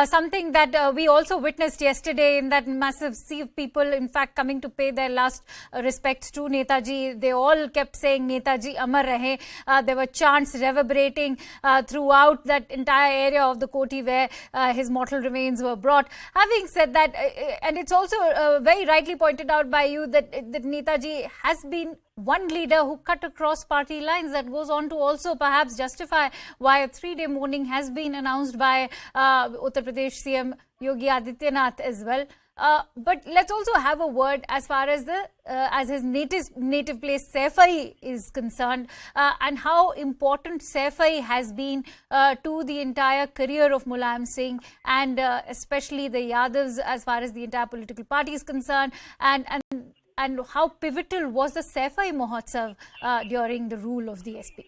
something that we also witnessed yesterday in that massive sea of people, in fact, coming to pay their last respects to Netaji. They all kept saying Netaji Amar Rahein. There were chants reverberating throughout that entire area of the Koti where his mortal remains were brought. Having said that, and it's also very rightly pointed out by you that Netaji has been one leader who cut across party lines. That goes on to also perhaps justify why a 3-day mourning has been announced by Uttar Pradesh CM Yogi Adityanath as well. But let's also have a word as far as his native place Saifai is concerned, and how important Saifai has been to the entire career of Mulayam Singh, and especially the Yadavs as far as the entire political party is concerned, and how pivotal was the Saifai Mahotsav during the rule of the SP?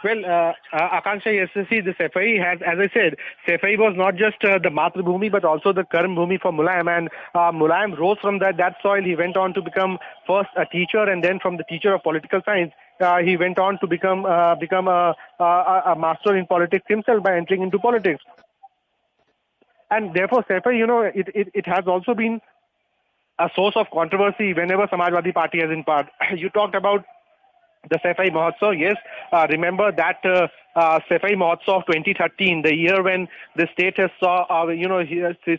Well, Akanksha, yes, see, the Saifai has, as I said, Saifai was not just the Matrabhumi but also the Karm Bhumi for Mulayam, and Mulayam rose from that soil. He went on to become first a teacher, and then from the teacher of political science, he went on to become a master in politics himself by entering into politics. And therefore, Saifai, it has also been a source of controversy whenever Samajwadi Party has in power. You talked about the Saifai Mahotsav. Yes, remember that Saifai Mahotsav of 2013, the year when the state has saw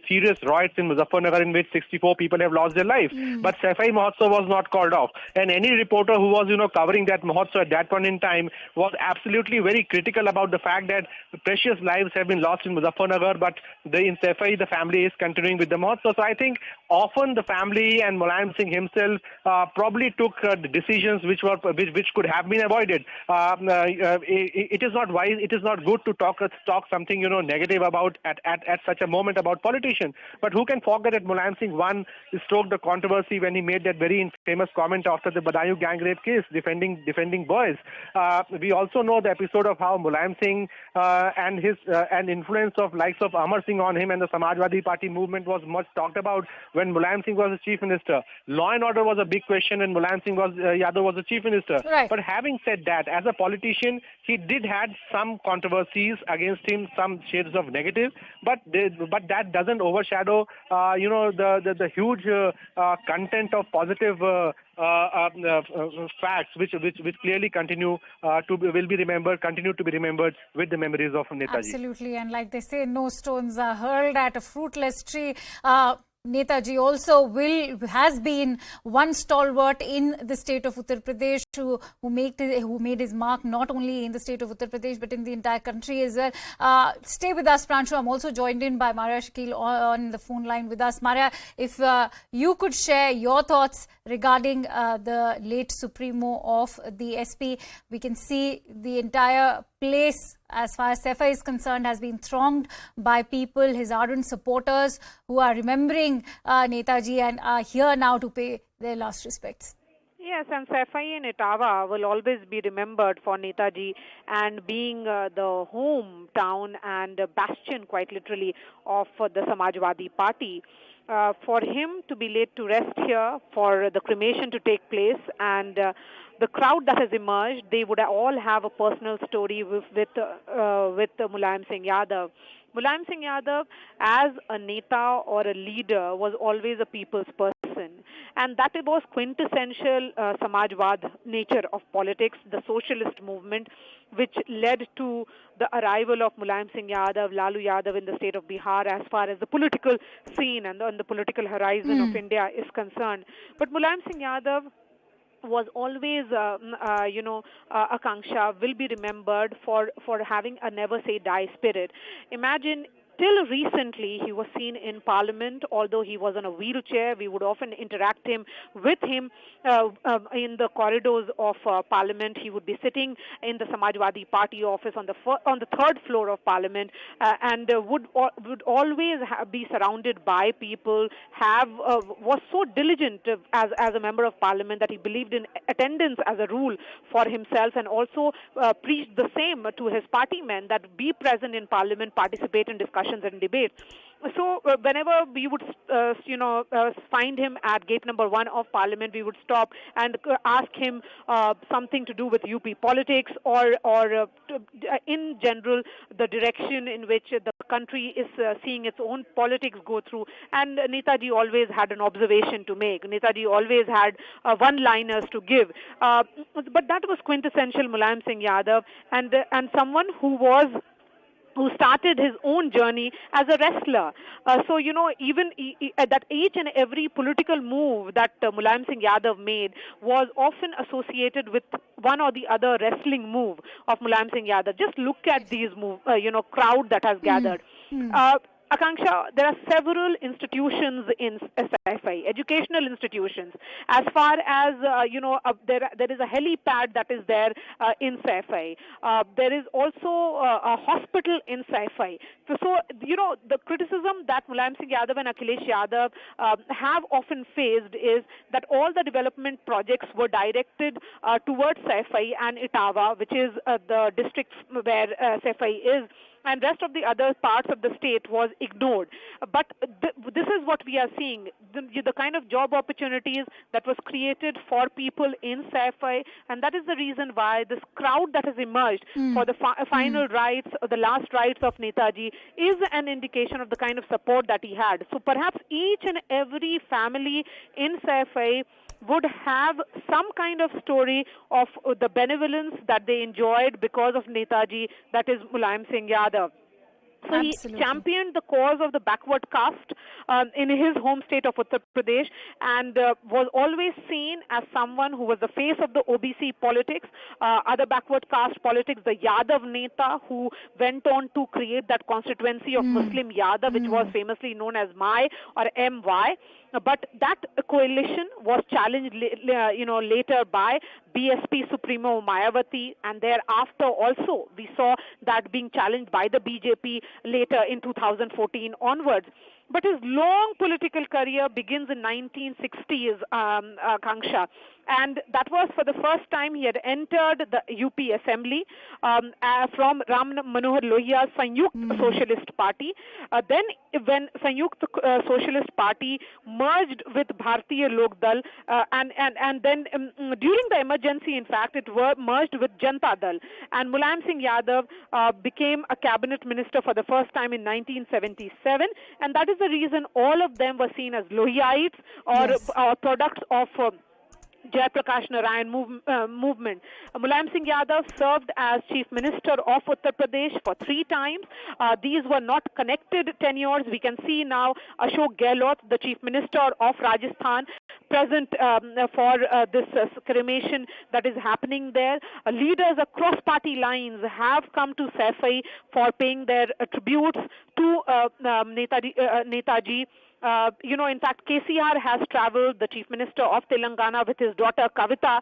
serious riots in Muzaffarnagar in which 64 people have lost their lives. But Saifai Mahotsav was not called off, and any reporter who was covering that Mahotsav at that point in time was absolutely very critical about the fact that precious lives have been lost in Muzaffarnagar, but in Saifai the family is continuing with the Mahotsav. So I think often the family and Mulayam Singh himself probably took decisions which could have been avoided. It is not wise, it is not good to talk something negative about at such a moment about politicians. But who can forget that Mulayam Singh stoked the controversy when he made that very famous comment after the Badaयूं gang rape case, defending boys. We also know the episode of how Mulayam Singh and his influence of likes of Amar Singh on him and the Samajwadi Party movement was much talked about when Mulayam Singh was the chief minister. Law and order was a big question when Mulayam Singh Yadav was the chief minister. Right. But having said that, as a politician, he did had some controversies against him, some shades of negative, but that doesn't overshadow the huge content of positive facts which clearly continue to be remembered with the memories of Netaji. Absolutely, and like they say, no stones are hurled at a fruitless tree. Netaji also has been one stalwart in the state of Uttar Pradesh who made his mark not only in the state of Uttar Pradesh but in the entire country as well. Stay with us, Pranshu. I'm also joined in by Maria Shakil on the phone line with us. Maria, if you could share your thoughts regarding the late Supremo of the SP. We can see the entire place, as far as Saifai is concerned, has been thronged by people, his ardent supporters who are remembering Netaji and are here now to pay their last respects. Yes, and Saifai and Etawah will always be remembered for Netaji and being the hometown and bastion, quite literally, of the Samajwadi Party. For him to be laid to rest here, for the cremation to take place, and the crowd that has emerged, they would all have a personal story with Mulayam Singh Yadav. Mulayam Singh Yadav, as a neta or a leader, was always a people's person. And that was quintessential Samajwad nature of politics, the socialist movement, which led to the arrival of Mulayam Singh Yadav, Lalu Yadav in the state of Bihar as far as the political scene and the political horizon of India is concerned. But Mulayam Singh Yadav was always, Akanksha, will be remembered for having a never say die spirit. Imagine, till recently, he was seen in Parliament, although he was on a wheelchair. We would often interact with him in the corridors of Parliament. He would be sitting in the Samajwadi Party office on the third floor of Parliament, and would always be surrounded by people. Was so diligent as a member of Parliament that he believed in attendance as a rule for himself, and also preached the same to his party men, that be present in Parliament, participate in discussions and debates. Whenever we would, find him at gate number 1 of Parliament, we would stop and ask him something to do with UP politics or in general the direction in which the country is seeing its own politics go through. And Netaji always had an observation to make. Netaji always had one-liners to give. But that was quintessential Mulayam Singh Yadav, and someone who started his own journey as a wrestler. Even that each and every political move that Mulayam Singh Yadav made was often associated with one or the other wrestling move of Mulayam Singh Yadav. Just look at these crowd that has gathered. Akanksha, there are several institutions in Saifai, educational institutions. As far as, there is a helipad that is there in Saifai. There is also a hospital in Saifai. So, the criticism that Mulayam Singh Yadav and Akhilesh Yadav have often faced is that all the development projects were directed towards Saifai and Etawah, which is the district where Saifai is, and rest of the other parts of the state was ignored. But this is what we are seeing, the kind of job opportunities that was created for people in Saifai, and that is the reason why this crowd that has emerged for the final rites, or the last rites of Netaji, is an indication of the kind of support that he had. So perhaps each and every family in Saifai would have some kind of story of the benevolence that they enjoyed because of Netaji, that is Mulayam Singh Yadav. So Absolutely. He championed the cause of the backward caste in his home state of Uttar Pradesh, and was always seen as someone who was the face of the OBC politics, other backward caste politics, the Yadav Neta who went on to create that constituency of Muslim Yadav, which was famously known as MY or MY. But that coalition was challenged, later by BSP Supremo Mayawati, and thereafter also we saw that being challenged by the BJP later in 2014 onwards. But his long political career begins in 1960s, Kanksha, and that was for the first time he had entered the UP Assembly from Ram Manohar Lohia's Sanyukt Socialist Party. Then when Sanyukt Socialist Party merged with Bharatiya Lok Dal, and then during the emergency, in fact, it merged with Janata Dal, and Mulayam Singh Yadav became a cabinet minister for the first time in 1977, and that is the reason all of them were seen as Lohiites or products of Jayaprakash Narayan movement. Mulayam Singh Yadav served as Chief Minister of Uttar Pradesh for 3 times. These were not connected tenures. We can see now Ashok Gehlot, the Chief Minister of Rajasthan, present for this cremation that is happening there. Leaders across party lines have come to Saifai for paying their tributes to Netaji. In fact, KCR has traveled, the Chief Minister of Telangana, with his daughter Kavita.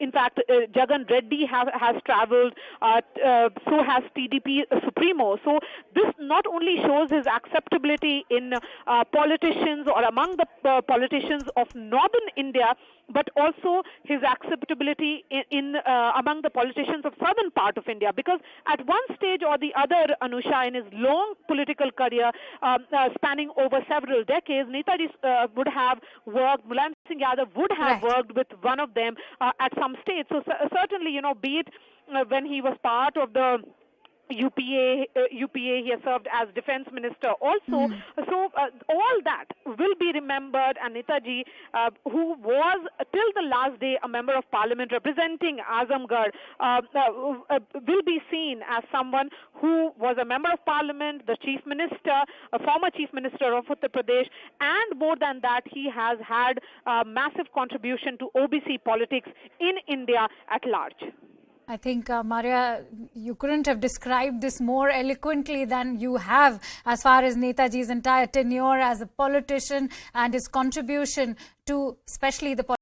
In fact, Jagan Reddy has traveled, so has TDP Supremo. So this not only shows his acceptability in politicians or among the politicians of northern India, but also his acceptability in among the politicians of southern part of India. Because at one stage or the other, Anusha, in his long political career, spanning over several decades, Netaji would have worked, Mulayam Singh Yadav would have worked with one of them at some stage. So certainly, be it when he was part of the UPA, he has served as defense minister also. So all that will be remembered, and Netaji, who was till the last day a member of parliament representing Azamgarh, will be seen as someone who was a member of parliament, the chief minister, a former chief minister of Uttar Pradesh, and more than that, he has had a massive contribution to OBC politics in India at large. I think, Maria, you couldn't have described this more eloquently than you have as far as Netaji's entire tenure as a politician and his contribution to especially the